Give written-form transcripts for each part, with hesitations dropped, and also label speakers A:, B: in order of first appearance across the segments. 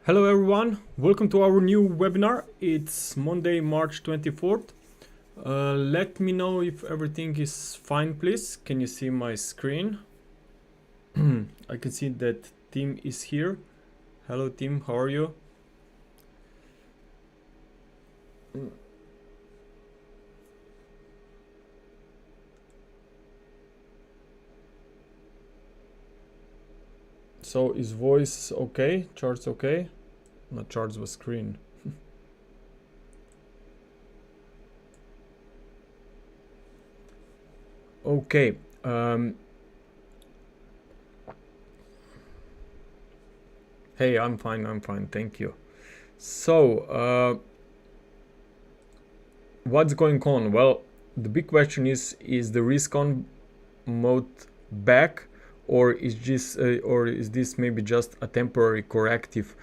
A: Hello everyone, welcome to our new webinar. It's Monday, March 24th. Let me know if everything is fine, please. Can you see my screen? I can see that Tim is here. Hello Tim, how are you? So is voice okay? Charts okay? Not charts, but screen. Okay. Hey, I'm fine, thank you. So, what's going on? Well, the big question is the risk on mode back, or is this maybe just a temporary corrective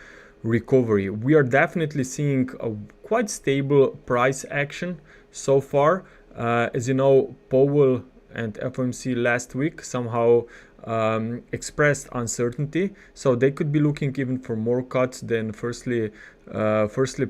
A: recovery? We are definitely seeing a quite stable price action so far. As you know, Powell and FOMC last week somehow expressed uncertainty, so they could be looking even for more cuts than firstly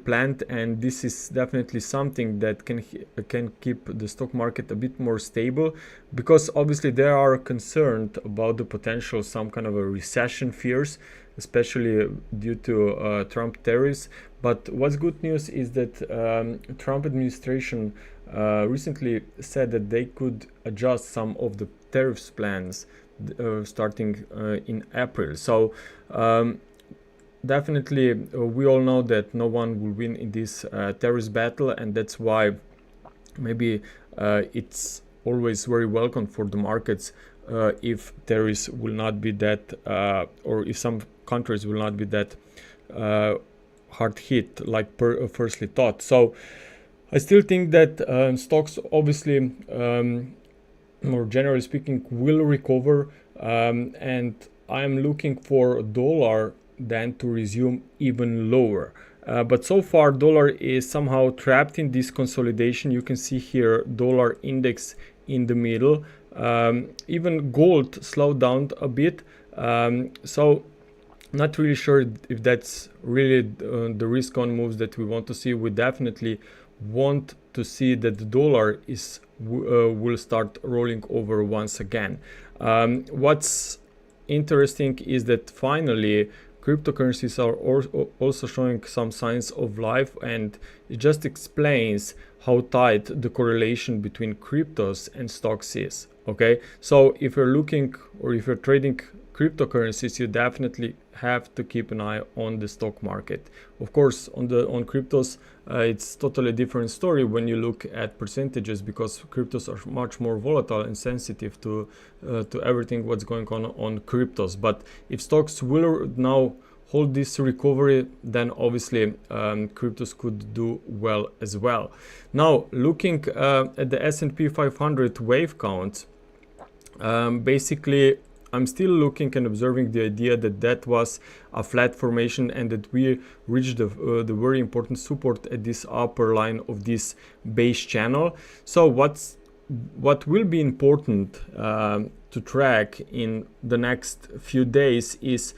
A: planned, and this is definitely something that can keep the stock market a bit more stable, because obviously they are concerned about the potential some kind of a recession fears, especially due to Trump tariffs. But what's good news is that Trump administration recently said that they could adjust some of the tariffs plans starting in April. So definitely we all know that no one will win in this tariffs battle, and that's why maybe it's always very welcome for the markets if tariffs will not be that or if some countries will not be that hard hit like firstly thought. So I still think that stocks obviously, more generally speaking, will recover, and I am looking for dollar then to resume even lower. But so far dollar is somehow trapped in this consolidation. You can see here dollar index in the middle. Even gold slowed down a bit. So not really sure if that's really the risk on moves that we want to see. We definitely want to see that the dollar is will start rolling over once again. What's interesting is that finally cryptocurrencies are also showing some signs of life, and it just explains how tight the correlation between cryptos and stocks is. Okay, so if you're looking or if you're trading cryptocurrencies, you definitely have to keep an eye on the stock market. Of course, on cryptos, it's totally different story when you look at percentages, because cryptos are much more volatile and sensitive to everything what's going on cryptos. But if stocks will now hold this recovery, then obviously cryptos could do well as well. Now, looking at the S&P 500 wave count, basically I'm still looking and observing the idea that was a flat formation, and that we reached the very important support at this upper line of this base channel. So what will be important to track in the next few days is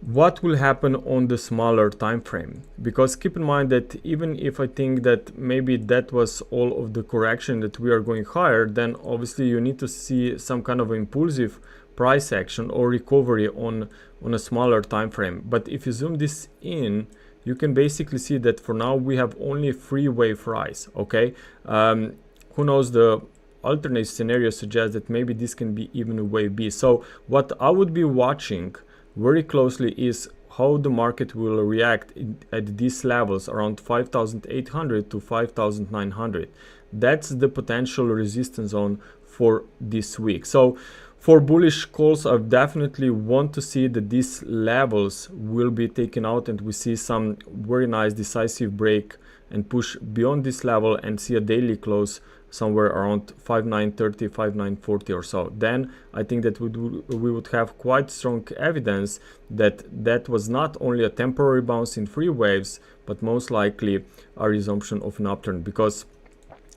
A: what will happen on the smaller time frame, because keep in mind that even if I think that maybe that was all of the correction, that we are going higher, then obviously you need to see some kind of impulsive price action or recovery on a smaller time frame. But if you zoom this in, you can basically see that for now we have only 3 wave rise. Okay, who knows, the alternate scenario suggests that maybe this can be even a wave B. So what I would be watching very closely is how the market will react at these levels around 5,800 to 5,900. That's the potential resistance zone for this week. So for bullish calls, I definitely want to see that these levels will be taken out and we see some very nice decisive break and push beyond this level and see a daily close somewhere around 5,930, 5,940 or so. Then I think that we would have quite strong evidence that that was not only a temporary bounce in 3 waves, but most likely a resumption of an upturn, because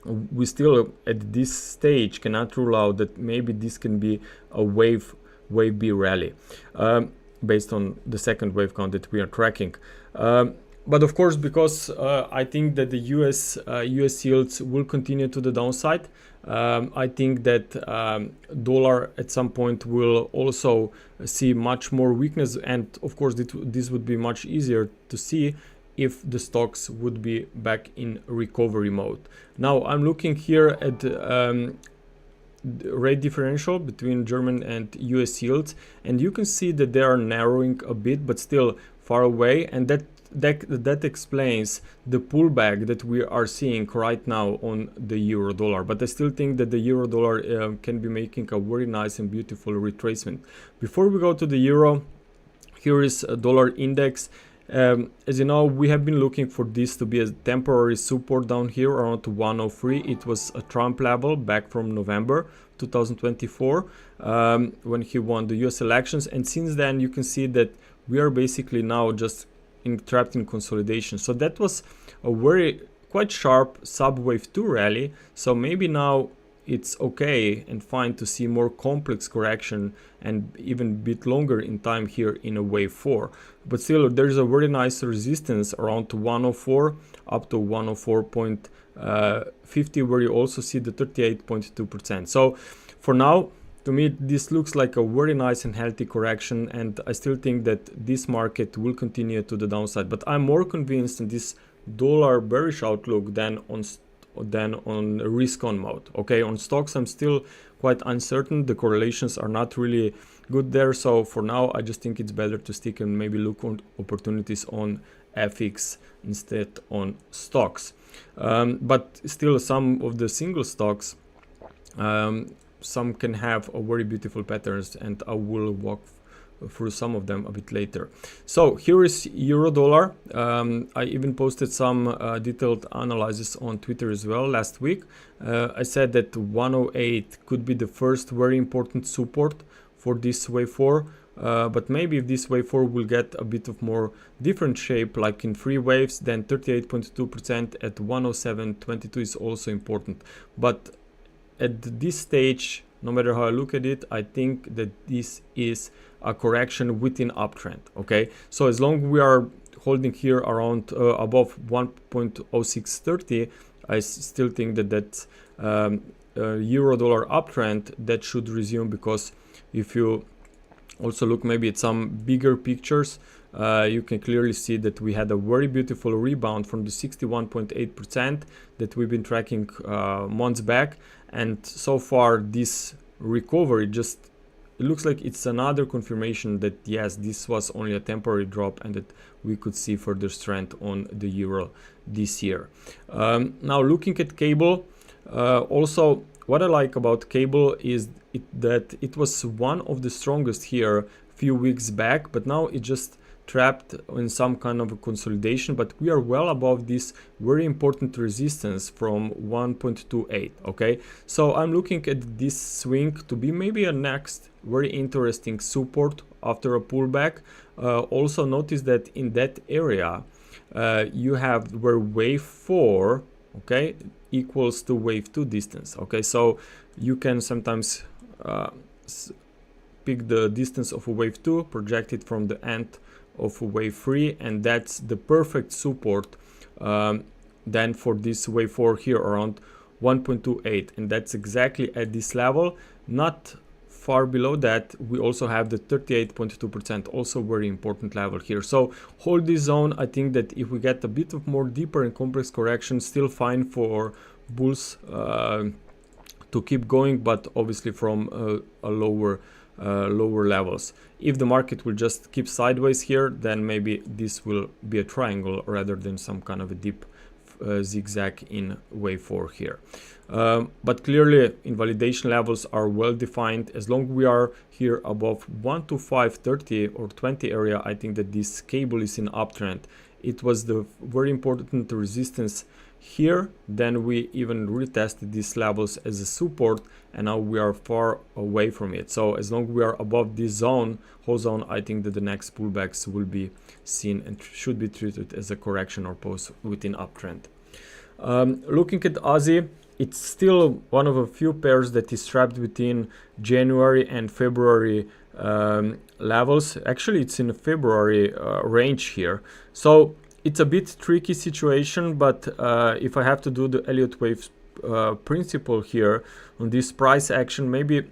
A: we still at this stage cannot rule out that maybe this can be a wave B rally. based on the second wave count that we are tracking. But of course, because I think that the US yields will continue to the downside, I think that dollar at some point will also see much more weakness, and of course this would be much easier to see if the stocks would be back in recovery mode. Now I'm looking here at rate differential between German and US yields, and you can see that they are narrowing a bit but still far away, and that explains the pullback that we are seeing right now on the euro dollar. But I still think that the euro dollar can be making a very nice and beautiful retracement. Before we go to the euro, here is a dollar index. As you know, we have been looking for this to be a temporary support down here around 103. It was a Trump level back from November 2024 when he won the US elections, and since then you can see that we are basically now just trapped in consolidation. So that was a quite sharp sub wave 2 rally. So maybe now it's okay and fine to see more complex correction and even a bit longer in time here in a wave 4. But still, there's a very nice resistance around 104 up to 104.50, where you also see the 38.2%. So for now, to me, this looks like a very nice and healthy correction, and I still think that this market will continue to the downside. But I'm more convinced in this dollar bearish outlook than on risk on mode. Okay, on stocks I'm still quite uncertain. The correlations are not really good there. So for now, I just think it's better to stick and maybe look on opportunities on FX instead on stocks. But still, some of the single stocks, some can have a very beautiful patterns, and I will walk through some of them a bit later. So here is euro dollar. I even posted some detailed analysis on Twitter as well last week. I said that 108 could be the first very important support for this wave 4. But maybe if this wave 4 will get a bit of more different shape, like in 3 waves, then 38.2% at 107.22 is also important. But at this stage, no matter how I look at it, I think that this is a correction within uptrend. Okay, so as long as we are holding here around above 1.0630, I still think that that euro dollar uptrend that should resume, because if you also look maybe at some bigger pictures, you can clearly see that we had a very beautiful rebound from the 61.8% that we've been tracking months back, and so far this recovery just, it looks like it's another confirmation that yes, this was only a temporary drop and that we could see further strength on the euro this year. Now looking at cable, also what I like about cable is that it was one of the strongest here a few weeks back, but now it just trapped in some kind of a consolidation, but we are well above this very important resistance from 1.28. okay, so I'm looking at this swing to be maybe a next very interesting support after a pullback. Also notice that in that area you have where wave 4, okay, equals to wave 2 distance. Okay, so you can sometimes pick the distance of a wave 2, project it from the end of wave 3, and that's the perfect support then for this wave 4 here around 1.28, and that's exactly at this level. Not far below that we also have the 38.2%, also very important level here. So hold this zone. I think that if we get a bit of more deeper and complex correction, still fine for bulls to keep going, but obviously from a lower levels. If the market will just keep sideways here, then maybe this will be a triangle rather than some kind of a deep zigzag in wave 4 here. But clearly invalidation levels are well defined. As long as we are here above 12530 or 20 area, I think that this cable is in uptrend. It was the very important resistance here, then we even retested these levels as a support, and now we are far away from it. So as long as we are above this zone, whole zone, I think that the next pullbacks will be seen and should be treated as a correction or pause within uptrend. Looking at Aussie, it's still one of a few pairs that is trapped within January and February levels. Actually, it's in the February range here, so it's a bit tricky situation. But if I have to do the Elliott wave principle here on this price action, maybe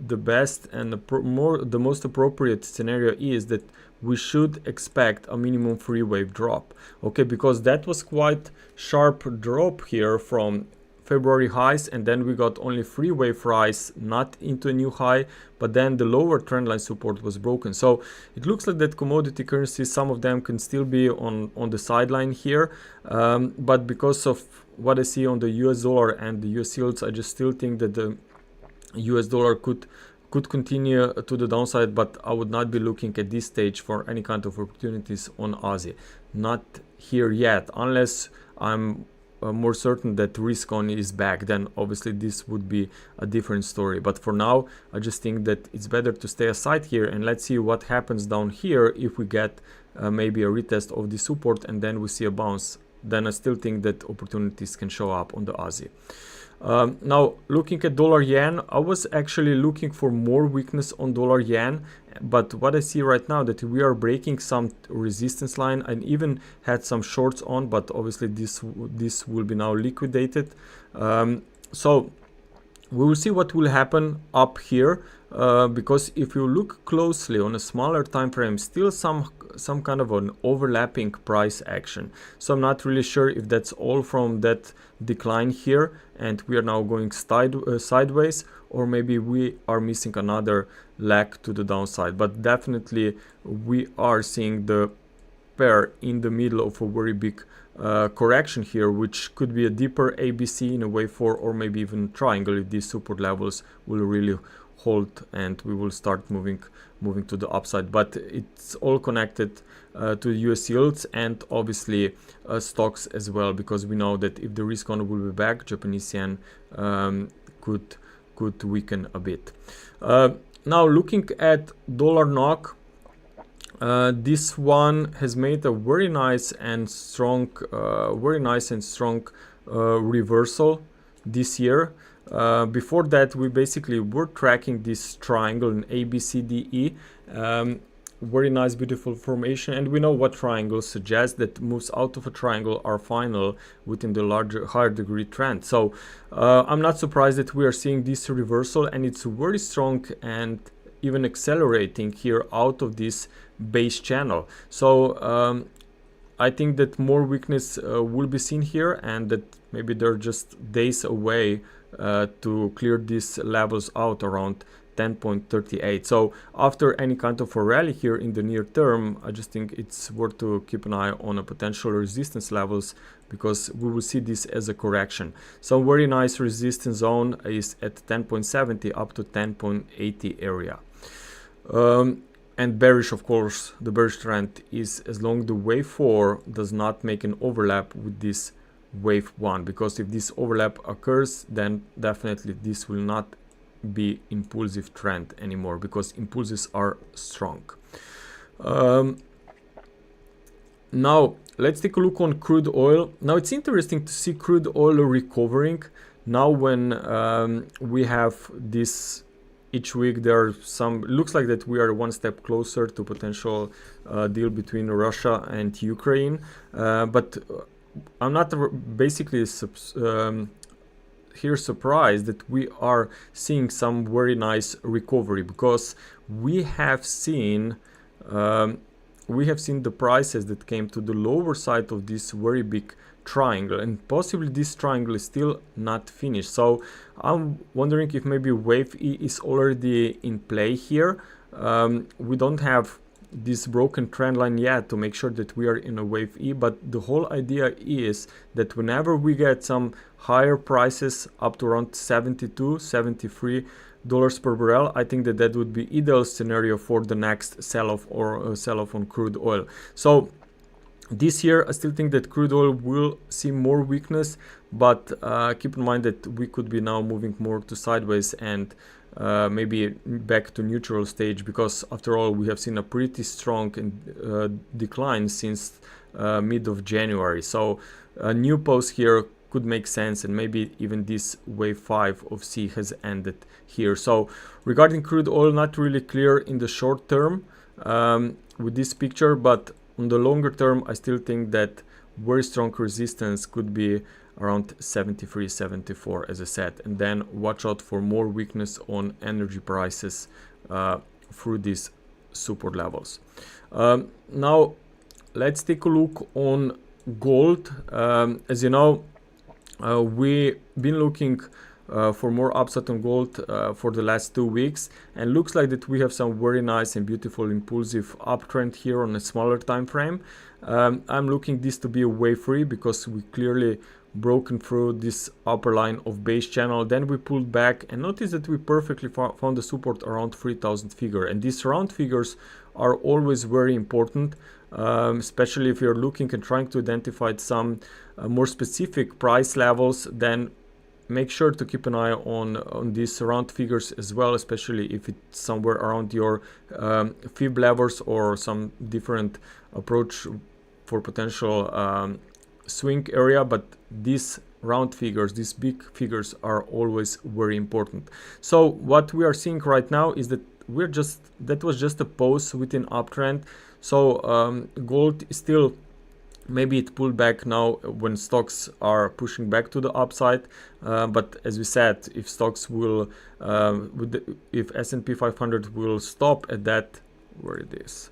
A: the best and the most appropriate scenario is that we should expect a minimum 3 wave drop, okay, because that was quite sharp drop here from February highs, and then we got only 3 wave rise, not into a new high, but then the lower trendline support was broken. So it looks like that commodity currencies, some of them can still be on the sideline here, but because of what I see on the US dollar and the US yields, I just still think that the US dollar could continue to the downside, but I would not be looking at this stage for any kind of opportunities on Aussie. Not here yet, unless I'm more certain that risk on is back. Then obviously this would be a different story. But for now, I just think that it's better to stay aside here, and let's see what happens down here. If we get maybe a retest of the support and then we see a bounce, then I still think that opportunities can show up on the Aussie. Now looking at dollar yen, I was actually looking for more weakness on dollar yen, but what I see right now that we are breaking some resistance line, and even had some shorts on, but obviously this will be now liquidated. So we will see what will happen up here, because if you look closely on a smaller time frame, still some kind of an overlapping price action. So I'm not really sure if that's all from that decline here and we are now going sideways, or maybe we are missing another leg to the downside. But definitely we are seeing the pair in the middle of a very big correction here, which could be a deeper ABC in a wave 4, or maybe even triangle if these support levels will really hold and we will start moving to the upside. But it's all connected to US yields and obviously stocks as well, because we know that if the risk on will be back, Japanese yen could weaken a bit. Now looking at dollar NOK, this one has made a very nice and strong reversal this year. Before that, we basically were tracking this triangle in ABCDE. Very nice, beautiful formation, and we know what triangles suggest, that moves out of a triangle are final within the higher degree trend. So I'm not surprised that we are seeing this reversal, and it's very strong and even accelerating here out of this base channel. So I think that more weakness will be seen here, and that maybe they're just days away to clear these levels out around 10.38. So after any kind of a rally here in the near term, I just think it's worth to keep an eye on a potential resistance levels, because we will see this as a correction. So very nice resistance zone is at 10.70 up to 10.80 area. And bearish, of course, the bearish trend is as long the wave 4 does not make an overlap with this wave 1, because if this overlap occurs, then definitely this will not be impulsive trend anymore, because impulses are strong. Now let's take a look on crude oil. Now it's interesting to see crude oil recovering now when we have this. Each week there are some, looks like that we are one step closer to potential deal between Russia and Ukraine, but I'm not basically here surprised that we are seeing some very nice recovery, because we have seen the prices that came to the lower side of this very big triangle, and possibly this triangle is still not finished. So I'm wondering if maybe wave E is already in play here. We don't have this broken trend line yet to make sure that we are in a wave E, but the whole idea is that whenever we get some higher prices up to around $72-73 per barrel, I think that would be ideal scenario for the next sell-off or sell-off on crude oil. So this year I still think that crude oil will see more weakness, but keep in mind that we could be now moving more to sideways and maybe back to neutral stage, because after all we have seen a pretty strong decline since mid of January. So a new pause here could make sense, and maybe even this wave 5 of C has ended here. So regarding crude oil, not really clear in the short term with this picture, but on the longer term I still think that very strong resistance could be around 73, 74 as I said, and then watch out for more weakness on energy prices through these support levels. Now let's take a look on gold. As you know, we've been looking for more upside on gold for the last 2 weeks, and looks like that we have some very nice and beautiful impulsive uptrend here on a smaller time frame. I'm looking this to be a wave 3 because we clearly broken through this upper line of base channel, then we pulled back, and notice that we perfectly found the support around 3000 figure, and these round figures are always very important, especially if you're looking and trying to identify some more specific price levels. Then make sure to keep an eye on these round figures as well, especially if it's somewhere around your fib levels or some different approach for potential swing area. But these round figures, these big figures, are always very important. So what we are seeing right now is that that was just a pause within uptrend. So gold is still, maybe it pulled back now when stocks are pushing back to the upside, but as we said, if stocks will if S&P 500 will stop at that, where it is,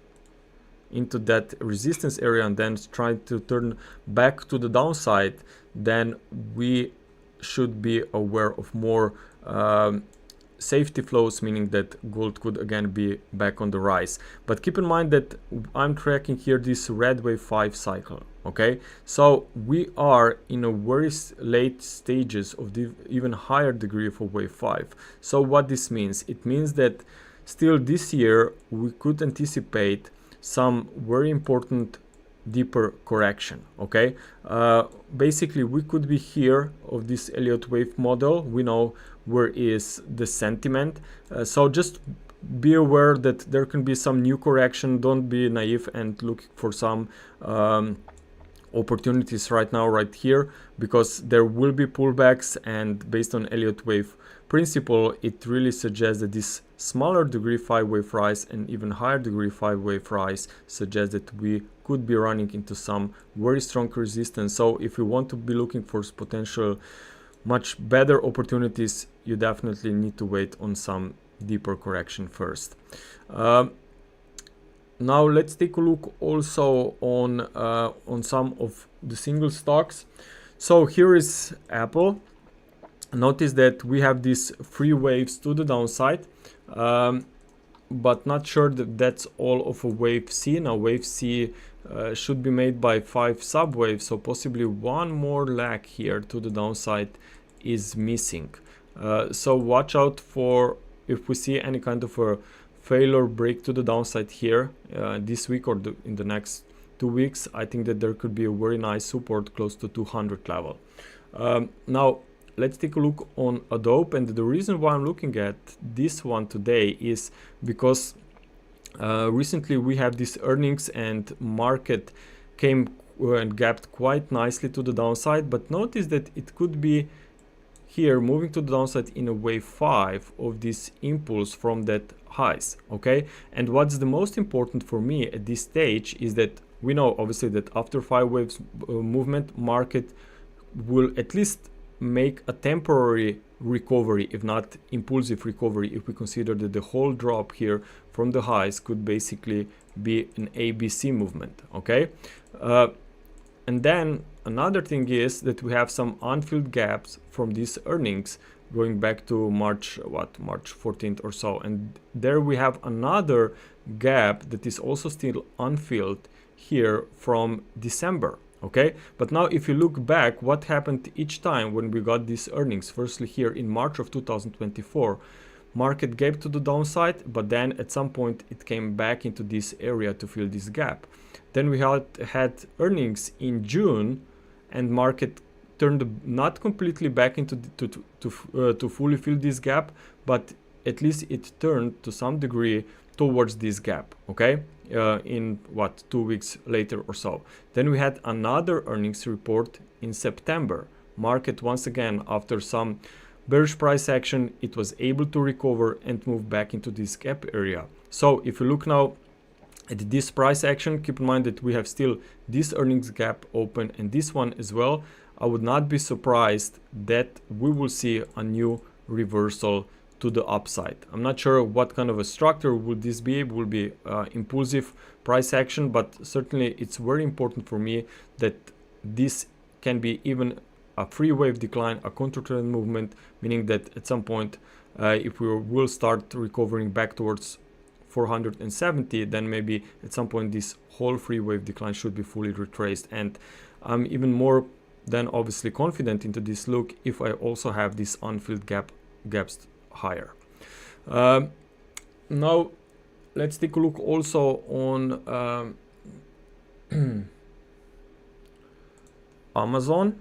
A: into that resistance area, and then try to turn back to the downside, then we should be aware of more safety flows, meaning that gold could again be back on the rise. But keep in mind that I'm tracking here this red wave 5 cycle. Okay, so we are in a very late stages of the even higher degree of a wave 5. So what this means, it means that still this year we could anticipate some very important deeper correction. Okay, basically we could be here of this Elliott wave model. We know where is the sentiment, so just be aware that there can be some new correction. Don't be naive and look for some opportunities right now, right here, because there will be pullbacks, and based on Elliott wave principle, it really suggests that this smaller degree 5 wave rise and even higher degree 5 wave rise suggests that we could be running into some very strong resistance. So if you want to be looking for potential much better opportunities, you definitely need to wait on some deeper correction first. Now let's take a look also on some of the single stocks. So here is Apple. Notice that we have these 3 waves to the downside, but not sure that that's all of a wave C. Now wave C should be made by 5 subwaves, so possibly one more leg here to the downside is missing. So watch out for if we see any kind of a failure break to the downside here this week or in the next 2 weeks. I think that there could be a very nice support close to 200 level. Now let's take a look on Adobe, and the reason why I'm looking at this one today is because recently we have these earnings and market came and gapped quite nicely to the downside, but notice that it could be here moving to the downside in a wave 5 of this impulse from that highs. Okay, and what's the most important for me at this stage is that we know obviously that after 5 waves movement, market will at least make a temporary recovery, if not impulsive recovery, if we consider that the whole drop here from the highs could basically be an ABC movement. Okay, and then another thing is that we have some unfilled gaps from these earnings going back to March 14th or so, and there we have another gap that is also still unfilled here from December. Okay, but now if you look back, what happened each time when we got these earnings? Firstly, here in March of 2024, market gave to the downside, but then at some point it came back into this area to fill this gap. Then we had earnings in June, and market turned not completely back into to fully fill this gap, but at least it turned to some degree towards this gap. Okay, in 2 weeks later or so. Then we had another earnings report in September. market once again, after some bearish price action, it was able to recover and move back into this gap area. So if you look now at this price action, keep in mind that we have still this earnings gap open and this one as well. I would not be surprised that we will see a new reversal to the upside. I'm not sure what kind of a structure will this be. It will be impulsive price action, but certainly it's very important for me that this can be even a free wave decline, a counter trend movement, meaning that at some point if we will start recovering back towards 470, then maybe at some point this whole free wave decline should be fully retraced. And I'm even more than obviously confident into this look if I also have this unfilled gaps higher. Now let's take a look also on Amazon.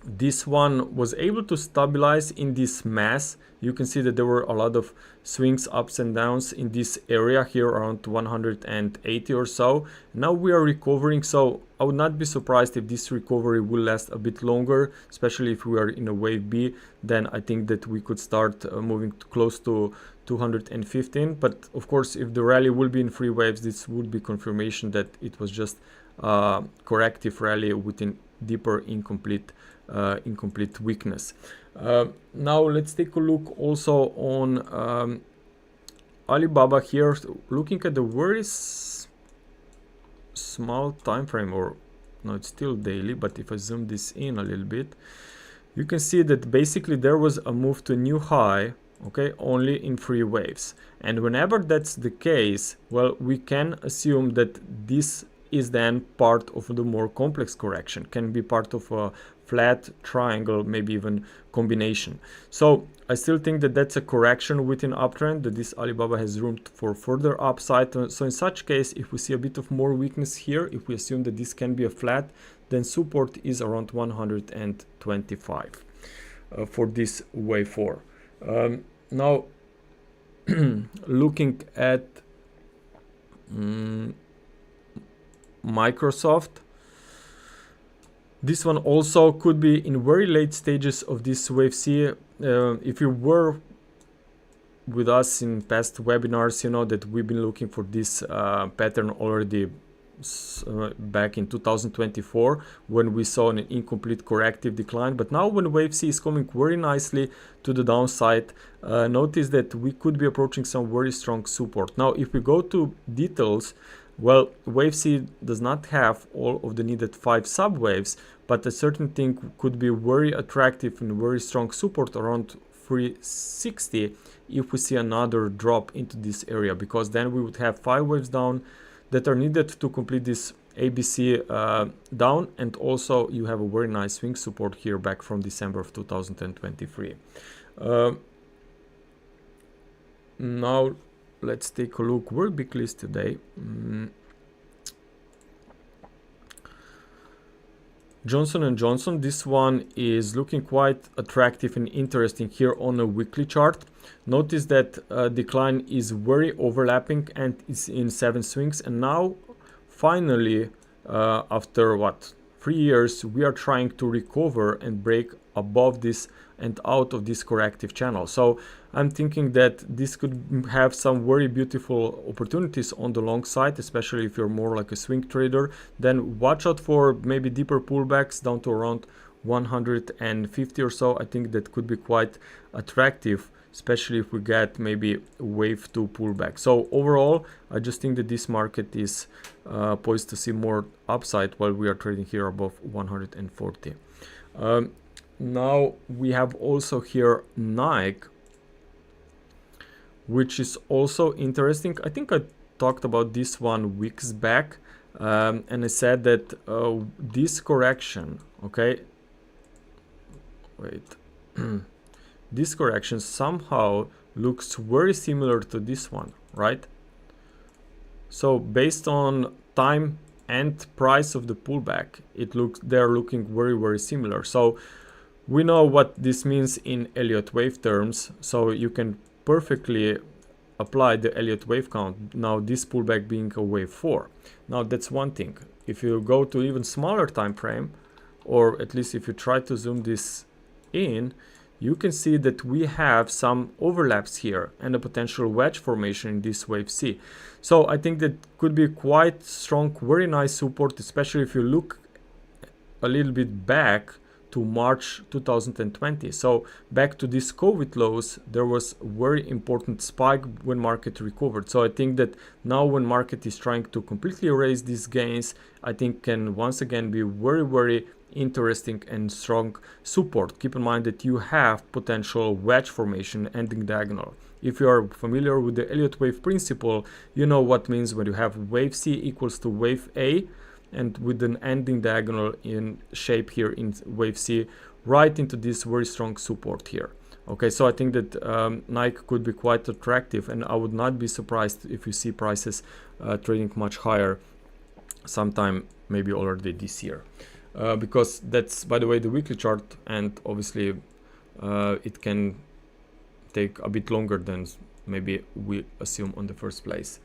A: This one was able to stabilize in this mass. You can see that there were a lot of swings, ups and downs in this area here around 180 or so. Now we are recovering, so I would not be surprised if this recovery will last a bit longer, especially if we are in a wave B. Then I think that we could start moving close to 215. But of course, if the rally will be in free waves, this would be confirmation that it was just a corrective rally within deeper incomplete weakness. Now let's take a look also on Alibaba here, looking at the very small time frame, or no, it's still daily, but if I zoom this in a little bit, you can see that basically there was a move to a new high, okay, only in free waves. And whenever that's the case, well, we can assume that this is then part of the more complex correction, can be part of a flat triangle, maybe even combination. So I still think that that's a correction within uptrend, that this Alibaba has room for further upside. So in such case, if we see a bit of more weakness here, if we assume that this can be a flat, then support is around 125 for this wave 4. Now looking at Microsoft, this one also could be in very late stages of this wave C. If you were with us in past webinars, you know that we've been looking for this pattern already back in 2024 when we saw an incomplete corrective decline. But now when wave C is coming very nicely to the downside, notice that we could be approaching some very strong support. Now if we go to details, well, wave C does not have all of the needed 5 subwaves, but a certain thing could be very attractive and very strong support around 360 if we see another drop into this area, because then we would have 5 waves down that are needed to complete this ABC down, and also you have a very nice swing support here back from December of 2023. Now let's take a look. Very big list today. Johnson and Johnson, this one is looking quite attractive and interesting here on a weekly chart. Notice that decline is very overlapping and it's in 7 swings, and now finally after what, 3 years, we are trying to recover and break above this and out of this corrective channel. So I'm thinking that this could have some very beautiful opportunities on the long side, especially if you're more like a swing trader. Then watch out for maybe deeper pullbacks down to around 150 or so. I think that could be quite attractive, especially if we get maybe wave 2 pullback. So overall, I just think that this market is poised to see more upside while we are trading here above 140. Now we have also here Nike, which is also interesting. I think I talked about this one weeks back, and I said that this correction, okay, wait, this correction somehow looks very similar to this one, right? So based on time and price of the pullback, they're looking very similar. So we know what this means in Elliott wave terms, so you can perfectly apply the Elliott wave count. Now this pullback being a wave 4. Now that's one thing. If you go to even smaller time frame, or at least if you try to zoom this in, you can see that we have some overlaps here and a potential wedge formation in this wave C. So I think that could be quite strong, very nice support, especially if you look a little bit back to March 2020. So back to these COVID lows, there was a very important spike when market recovered. So I think that now when market is trying to completely erase these gains, I think can once again be very, very interesting and strong support. Keep in mind that you have potential wedge formation ending diagonal. If you are familiar with the Elliott wave principle, you know what means when you have wave C equals to wave A, and with an ending diagonal in shape here in wave C right into this very strong support here. Okay, so I think that Nike could be quite attractive, and I would not be surprised if you see prices trading much higher sometime maybe already this year, because that's, by the way, the weekly chart, and obviously it can take a bit longer than maybe we assume on the first place.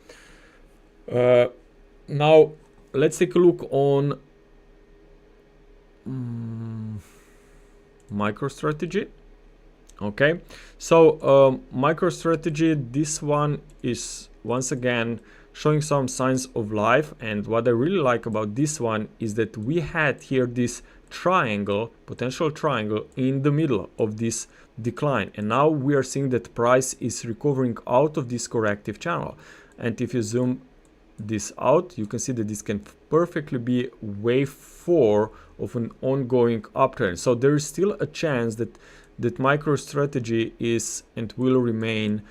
A: Now let's take a look on MicroStrategy. Okay, so MicroStrategy, this one is once again showing some signs of life, and what I really like about this one is that we had here this triangle, potential triangle in the middle of this decline, and now we are seeing that price is recovering out of this corrective channel. And if you zoom this out, you can see that this can perfectly be wave 4 of an ongoing uptrend. So there is still a chance that MicroStrategy is and will remain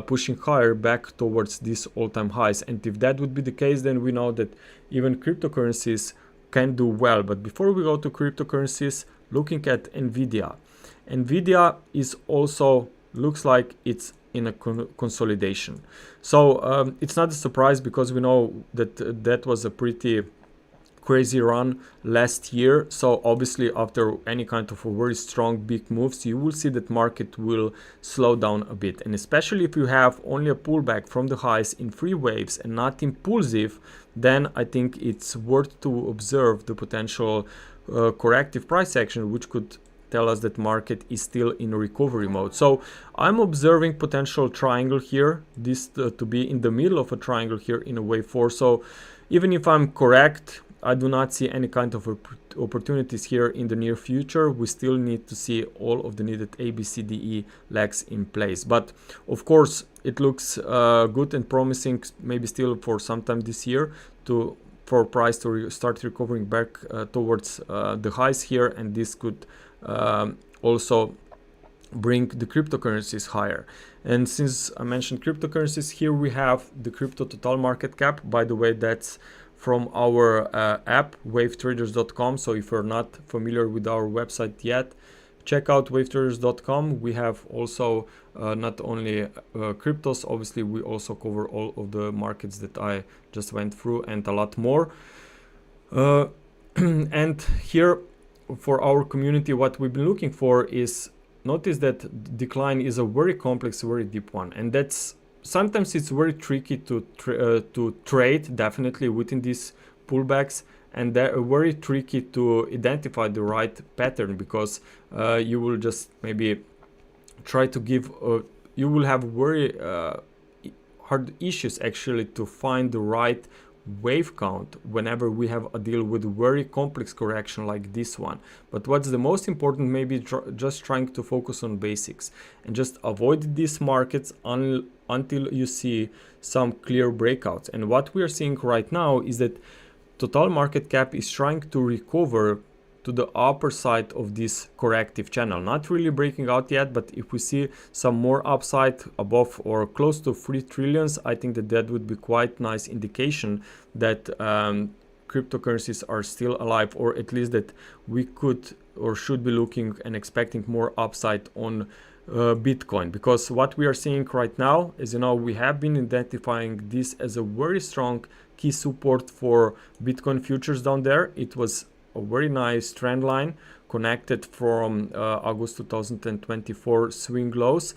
A: pushing higher back towards these all-time highs. And if that would be the case, then we know that even cryptocurrencies can do well. But before we go to cryptocurrencies, looking at nvidia is also looks like it's in a consolidation. So it's not a surprise, because we know that that was a pretty crazy run last year. So obviously after any kind of a very strong big moves, you will see that market will slow down a bit, and especially if you have only a pullback from the highs in 3 waves and not impulsive, then I think it's worth to observe the potential corrective price action, which could tell us that market is still in recovery mode. So I'm observing potential triangle here, this to be in the middle of a triangle here in a wave 4. So even if I'm correct, I do not see any kind of opportunities here in the near future. We still need to see all of the needed ABCDE legs in place. But of course, it looks good and promising, maybe still for some time this year, for price to start recovering back towards the highs here, and this could also bring the cryptocurrencies higher. And since I mentioned cryptocurrencies, here we have the crypto total market cap. By the way, that's from our app wavetraders.com. So if you're not familiar with our website yet, check out wavetraders.com. We have also not only cryptos, obviously we also cover all of the markets that I just went through and a lot more. And here for our community, what we've been looking for is, notice that decline is a very complex, very deep one, and that's sometimes it's very tricky to trade, definitely within these pullbacks, and they're very tricky to identify the right pattern, because you will just maybe try to give you will have very hard issues actually to find the right wave count whenever we have a deal with very complex correction like this one. But what's the most important, maybe just trying to focus on basics and just avoid these markets until you see some clear breakouts. And what we are seeing right now is that total market cap is trying to recover to the upper side of this corrective channel, not really breaking out yet, but if we see some more upside above or close to 3 trillions, I think that that would be quite nice indication that cryptocurrencies are still alive, or at least that we could or should be looking and expecting more upside on Bitcoin. Because what we are seeing right now, as you know, we have been identifying this as a very strong key support for Bitcoin futures down there. It was a very nice trend line connected from August 2024 swing lows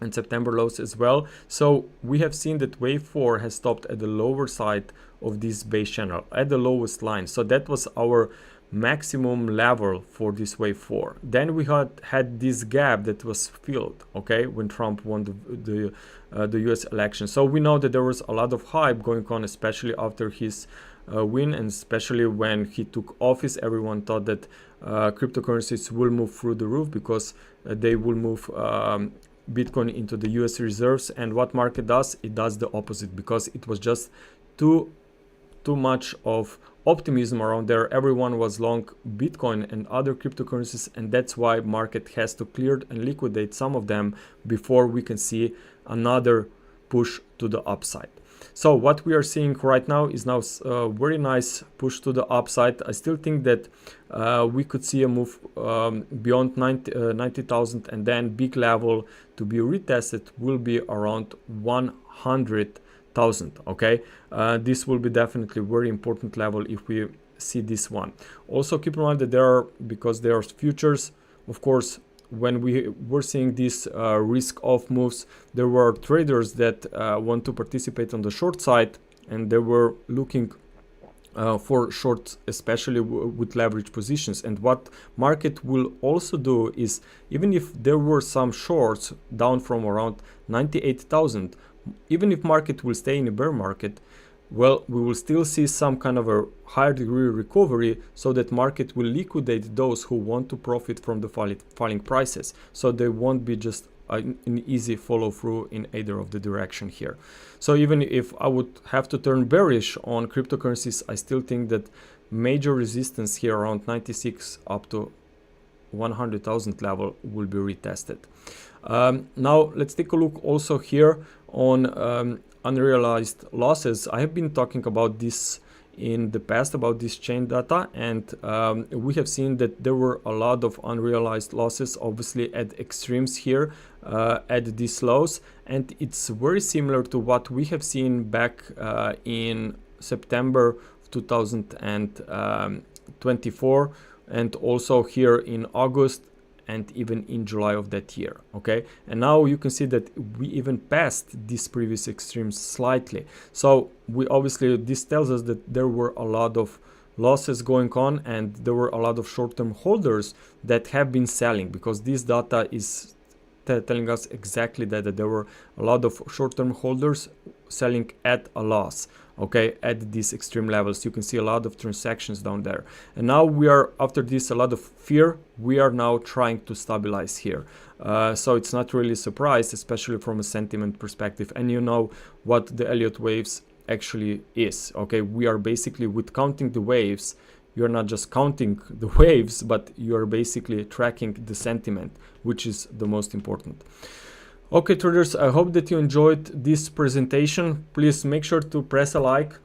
A: and September lows as well. So we have seen that wave 4 has stopped at the lower side of this base channel, at the lowest line. So that was our maximum level for this wave 4. Then we had this gap that was filled, okay, when Trump won the US election. So we know that there was a lot of hype going on, especially after his win, and especially when he took office. Everyone thought that cryptocurrencies will move through the roof because they will move Bitcoin into the US reserves. And what market does? It does the opposite, because it was just too much of optimism around there. Everyone was long Bitcoin and other cryptocurrencies, and that's why market has to clear and liquidate some of them before we can see another push to the upside. So what we are seeing right now is now a very nice push to the upside. I still think that we could see a move beyond 90,000, and then big level to be retested will be around 100,000. Okay, this will be definitely very important level if we see this one. Also keep in mind that because there are futures, of course, when we were seeing these risk off moves, there were traders that want to participate on the short side, and they were looking for shorts, especially with leverage positions. And what market will also do is, even if there were some shorts down from around 98,000, even if market will stay in a bear market, well, we will still see some kind of a higher degree recovery, so that market will liquidate those who want to profit from the falling prices. So they won't be just an easy follow through in either of the direction here. So even if I would have to turn bearish on cryptocurrencies, I still think that major resistance here around 96 up to 100,000 level will be retested. Now let's take a look also here on unrealized losses. I have been talking about this in the past, about this chain data, and we have seen that there were a lot of unrealized losses, obviously at extremes here at these lows, and it's very similar to what we have seen back in September 2024, and also here in August, and even in July of that year. Okay, and now you can see that we even passed these previous extremes slightly. So we obviously, this tells us that there were a lot of losses going on, and there were a lot of short-term holders that have been selling, because this data is telling us exactly that there were a lot of short-term holders selling at a loss, okay, at these extreme levels. You can see a lot of transactions down there, and now we are, after this a lot of fear, we are now trying to stabilize here. So it's not really a surprise, especially from a sentiment perspective. And you know what the Elliott waves actually is. Okay, we are basically, with counting the waves, you're not just counting the waves, but you're basically tracking the sentiment, which is the most important. Okay, traders, I hope that you enjoyed this presentation. Please make sure to press a like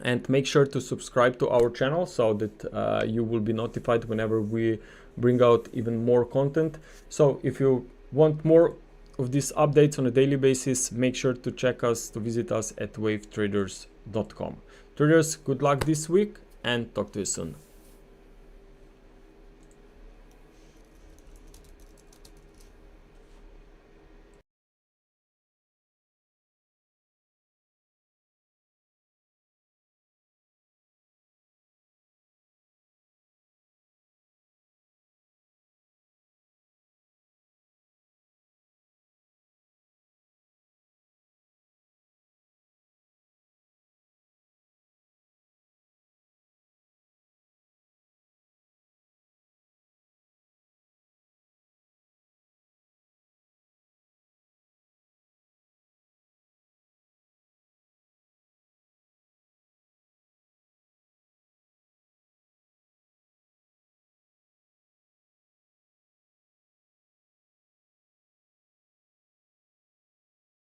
A: and make sure to subscribe to our channel, so that you will be notified whenever we bring out even more content. So if you want more of these updates on a daily basis, make sure to visit us at wavetraders.com. Traders, good luck this week, and talk to you soon.